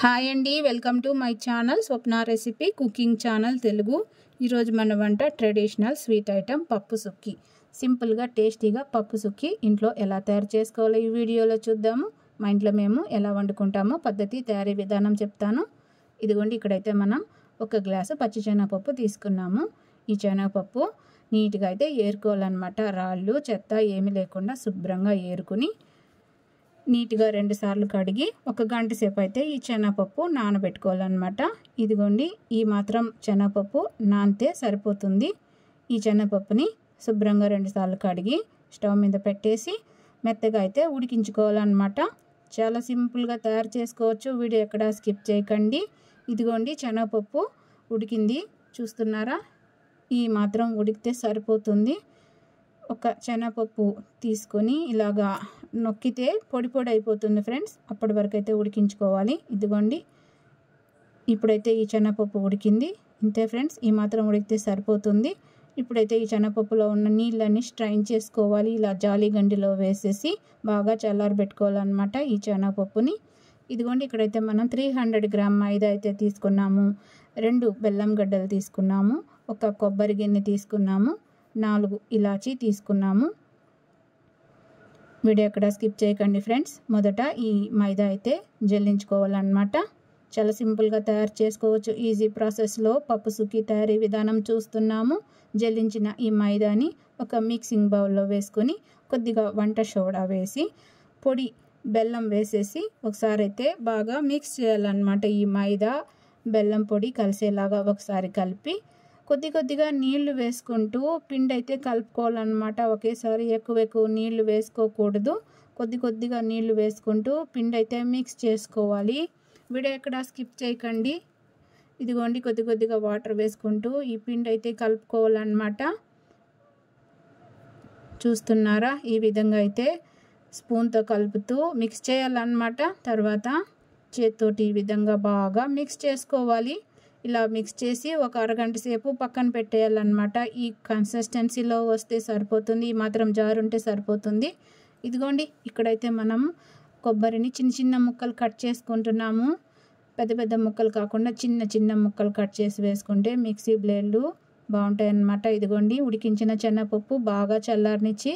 Hi అండి, welcome to my channel Swapna recipe cooking channel Telugu. ఈరోజు మన వంట ట్రెడిషనల్ స్వీట్ ఐటమ్ పప్పు సుక్కి. సింపుల్గా టేస్టీగా పప్పు సుక్కి ఇంట్లో ఎలా తయారు చేసుకోవాలో ఈ వీడియోలో చూద్దాము. మా ఇంట్లో మేము ఎలా వండుకుంటామో పద్ధతి తయారీ విధానం చెప్తాను. ఇదిగోండి, ఇక్కడైతే మనం 1 గ్లాసు పచ్చి శనగపప్పు తీసుకున్నాము. ఈ శనగపప్పు నీట్గా అయితే ఏరుకోవాలన్నమాట. రాళ్ళు చెత్త ఏమీ లేకుండా శుభ్రంగా ఏరుకుని నీట్గా 2 సార్లు కడిగి 1 గంట సేపు అయితే ఈ శనగపప్పు నానబెట్టుకోవాలన్నమాట. ఇదిగోండి, ఈ మాత్రం శనగపప్పు నానితే సరిపోతుంది. ఈ శనగపప్పుని శుభ్రంగా 2 సార్లు కడిగి స్టవ్ మీద పెట్టేసి మెత్తగా అయితే ఉడికించుకోవాలన్నమాట. చాలా సింపుల్గా తయారు చేసుకోవచ్చు. వీడియో ఎక్కడ స్కిప్ చేయకండి. ఇదిగోండి, శనగపప్పు ఉడికింది, చూస్తున్నారా? ఈ మాత్రం ఉడికితే సరిపోతుంది. ఒక శనగపప్పు తీసుకొని ఇలాగా నొక్కితే పొడి పొడి అయిపోతుంది ఫ్రెండ్స్. అప్పటి వరకు అయితే ఉడికించుకోవాలి. ఇదిగోండి, ఇప్పుడైతే ఈ శనగపప్పు ఉడికింది. ఇంతే ఫ్రెండ్స్, ఈ మాత్రం ఉడికితే సరిపోతుంది. ఇప్పుడైతే ఈ శనగపప్పులో ఉన్న నీళ్ళని స్ట్రైన్ చేసుకోవాలి. ఇలా జాలి గండిలో వేసేసి బాగా చల్లారబెట్టుకోవాలన్నమాట ఈ శనగపప్పుని. ఇదిగోండి, ఇక్కడైతే మనం 300 గ్రామ్ మైదా అయితే తీసుకున్నాము. 2 బెల్లం గడ్డలు తీసుకున్నాము. 1 కొబ్బరి గిన్నె తీసుకున్నాము. 4 ఇలాచీ తీసుకున్నాము. వీడియో ఎక్కడ స్కిప్ చేయకండి ఫ్రెండ్స్. మొదట ఈ మైదా అయితే జల్లించుకోవాలన్నమాట. చాలా సింపుల్గా తయారు చేసుకోవచ్చు. ఈజీ ప్రాసెస్లో పప్పు సుక్కి తయారీ విధానం చూస్తున్నాము. జల్లించిన ఈ మైదాని ఒక మిక్సింగ్ బౌల్లో వేసుకొని కొద్దిగా వంట సోడా వేసి పొడి బెల్లం వేసేసి ఒకసారి అయితే బాగా మిక్స్ చేయాలన్నమాట. ఈ మైదా బెల్లం పొడి కలిసేలాగా ఒకసారి కలిపి కొద్ది కొద్దిగా నీళ్లు వేసుకుంటూ పిండి అయితే కలుపుకోవాలన్నమాట. ఒకేసారి ఎక్కువ నీళ్లు వేసుకోకూడదు. కొద్ది కొద్దిగా నీళ్లు వేసుకుంటూ పిండి అయితే మిక్స్ చేసుకోవాలి. వీడియో ఎక్కడ స్కిప్ చేయకండి. ఇదిగోండి, కొద్ది కొద్దిగా వాటర్ వేసుకుంటూ ఈ పిండి అయితే కలుపుకోవాలన్నమాట. చూస్తున్నారా? ఈ విధంగా అయితే స్పూన్తో కలుపుతూ మిక్స్ చేయాలన్నమాట. తర్వాత చేత్తోటి ఈ విధంగా బాగా మిక్స్ చేసుకోవాలి. ఇలా మిక్స్ చేసి ఒక అరగంట సేపు పక్కన పెట్టేయాలన్నమాట. ఈ కన్సిస్టెన్సీలో వస్తే సరిపోతుంది. ఈ మాత్రం జారు ఉంటే సరిపోతుంది. ఇదిగోండి, ఇక్కడైతే మనం కొబ్బరిని చిన్న చిన్న ముక్కలు కట్ చేసుకుంటున్నాము. పెద్ద పెద్ద ముక్కలు కాకుండా చిన్న చిన్న ముక్కలు కట్ చేసి వేసుకుంటే మిక్సీ బ్లేడ్లు బాగుంటాయి అన్నమాట. ఇదిగోండి, ఉడికించిన శనగపప్పు బాగా చల్లారనిచ్చి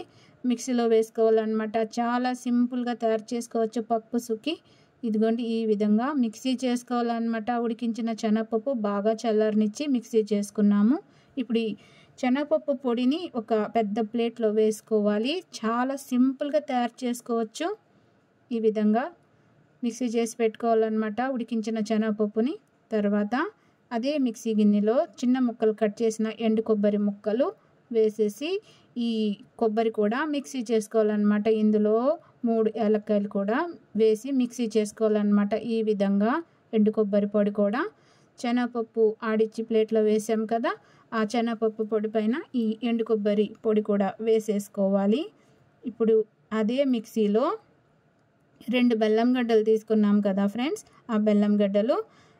మిక్సీలో వేసుకోవాలన్నమాట. చాలా సింపుల్గా తయారు చేసుకోవచ్చు పప్పు సుక్కి. ఇదిగోండి, ఈ విధంగా మిక్సీ చేసుకోవాలన్నమాట. ఉడికించిన శనగపప్పు బాగా చల్లారనిచ్చి మిక్సీ చేసుకున్నాము. ఇప్పుడు ఈ శనగపప్పు పొడిని ఒక పెద్ద ప్లేట్లో వేసుకోవాలి. చాలా సింపుల్గా తయారు చేసుకోవచ్చు. ఈ విధంగా మిక్సీ చేసి పెట్టుకోవాలన్నమాట ఉడికించిన శనగపప్పుని. తర్వాత అదే మిక్సీ గిన్నెలో చిన్న ముక్కలు కట్ చేసిన ఎండు కొబ్బరి ముక్కలు వేసేసి ఈ కొబ్బరి కూడా మిక్సీ చేసుకోవాలన్నమాట. ఇందులో 3 యాలక్కాయలు కూడా వేసి మిక్సీ చేసుకోవాలన్నమాట. ఈ విధంగా ఎండు కొబ్బరి పొడి కూడా శనగపప్పు ఆడిచ్చి ప్లేట్లో వేసాం కదా, ఆ శనగపప్పు పొడి పైన ఈ ఎండు కొబ్బరి పొడి కూడా వేసేసుకోవాలి. ఇప్పుడు అదే మిక్సీలో 2 బెల్లం గడ్డలు తీసుకున్నాం కదా ఫ్రెండ్స్, ఆ బెల్లం గడ్డలు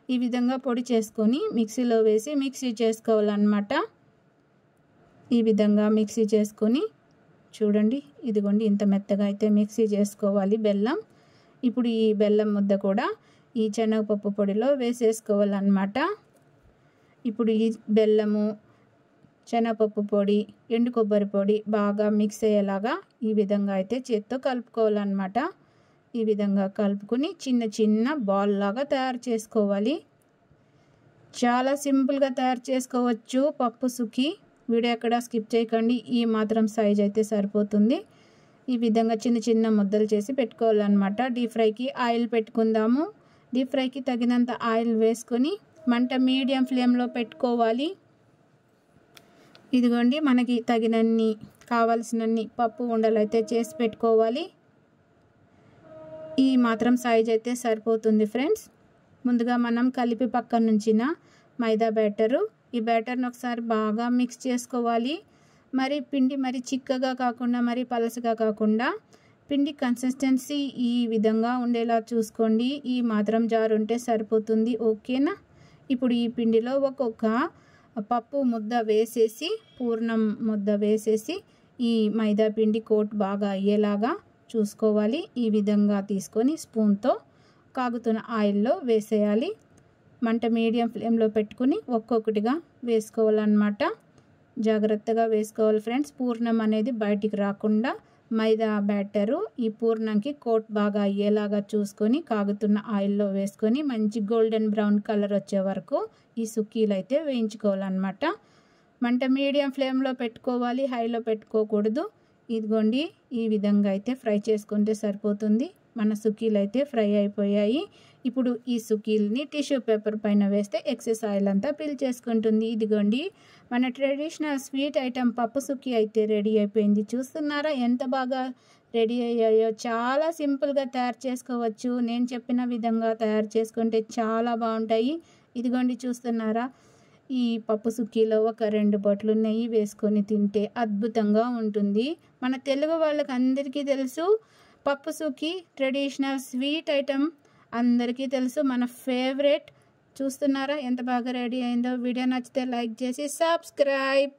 ఈ విధంగా పొడి చేసుకొని మిక్సీలో వేసి మిక్సీ చేసుకోవాలన్నమాట. ఈ విధంగా మిక్సీ చేసుకొని చూడండి, ఇదిగోండి, ఇంత మెత్తగా అయితే మిక్సీ చేసుకోవాలి బెల్లం. ఇప్పుడు ఈ బెల్లం ముద్ద కూడా ఈ శనగపప్పు పొడిలో వేసేసుకోవాలన్నమాట. ఇప్పుడు ఈ బెల్లము, శనగపప్పు పొడి, ఎండు కొబ్బరి పొడి బాగా మిక్స్ అయ్యేలాగా ఈ విధంగా అయితే చేత్తో కలుపుకోవాలన్నమాట. ఈ విధంగా కలుపుకొని చిన్న చిన్న బాల్ లాగా తయారు చేసుకోవాలి. చాలా సింపుల్గా తయారు చేసుకోవచ్చు పప్పు సుక్కి. వీడియో ఎక్కడ స్కిప్ చేయకండి. ఈ మాత్రం సైజ్ అయితే సరిపోతుంది. ఈ విధంగా చిన్న చిన్న ముద్దలు చేసి పెట్టుకోవాలన్నమాట. డీప్ ఫ్రైకి ఆయిల్ పెట్టుకుందాము. డీప్ ఫ్రైకి తగినంత ఆయిల్ వేసుకొని మంట మీడియం ఫ్లేమ్లో పెట్టుకోవాలి. ఇదిగోండి, మనకి తగినన్ని కావాల్సినన్ని పప్పు ఉండలు అయితే చేసి పెట్టుకోవాలి. ఈ మాత్రం సైజ్ అయితే సరిపోతుంది ఫ్రెండ్స్. ముందుగా మనం కలిపి పక్కన నుంచిన మైదా బ్యాటరు, ఈ బ్యాటర్ని ఒకసారి బాగా మిక్స్ చేసుకోవాలి. మరి పిండి మరి చిక్కగా కాకుండా మరి పలసగా కాకుండా పిండి కన్సిస్టెన్సీ ఈ విధంగా ఉండేలా చూసుకోండి. ఈ మాత్రం జారు ఉంటే సరిపోతుంది. ఓకేనా? ఇప్పుడు ఈ పిండిలో ఒక్కొక్క పప్పు ముద్ద వేసేసి, పూర్ణం ముద్ద వేసేసి ఈ మైదా పిండి కోట్ బాగా అయ్యేలాగా చూసుకోవాలి. ఈ విధంగా తీసుకొని స్పూన్తో కాగుతున్న ఆయిల్లో వేసేయాలి. మంట మీడియం ఫ్లేమ్లో పెట్టుకుని ఒక్కొక్కటిగా వేసుకోవాలన్నమాట. జాగ్రత్తగా వేసుకోవాలి ఫ్రెండ్స్. పూర్ణం అనేది బయటికి రాకుండా మైదా బ్యాటరు ఈ పూర్ణంకి కోట్ బాగా అయ్యేలాగా చూసుకొని కాగుతున్న ఆయిల్లో వేసుకొని మంచి గోల్డెన్ బ్రౌన్ కలర్ వచ్చే వరకు ఈ సుక్కీలు అయితే వేయించుకోవాలన్నమాట. మంట మీడియం ఫ్లేమ్లో పెట్టుకోవాలి, హైలో పెట్టుకోకూడదు. ఇదిగోండి ఈ విధంగా అయితే ఫ్రై చేసుకుంటే సరిపోతుంది. మన సుక్కీలు అయితే ఫ్రై అయిపోయాయి. ఇప్పుడు ఈ సుక్కీల్ని టిష్యూ పేపర్ పైన వేస్తే ఎక్సెస్ ఆయిల్ అంతా పీల్చేసుకుంటుంది. ఇదిగోండి మన ట్రెడిషనల్ స్వీట్ ఐటమ్ పప్పు సుక్కీ అయితే రెడీ అయిపోయింది. చూస్తున్నారా ఎంత బాగా రెడీ అయ్యాయో. చాలా సింపుల్గా తయారు చేసుకోవచ్చు. నేను చెప్పిన విధంగా తయారు చేసుకుంటే చాలా బాగుంటాయి. ఇదిగోండి చూస్తున్నారా, ఈ పప్పు సుక్కీలో ఒక 2 బొట్లు నెయ్యి వేసుకొని తింటే అద్భుతంగా ఉంటుంది. మన తెలుగు వాళ్ళకి అందరికీ తెలుసు పప్పు సుక్కీ ట్రెడిషనల్ స్వీట్ ఐటమ్ అందరికీ తెలుసు, మన ఫేవరెట్. చూస్తున్నారా ఎంత బాగా రెడీ అయిందో. వీడియో నచ్చితే లైక్ చేసి సబ్స్క్రైబ్.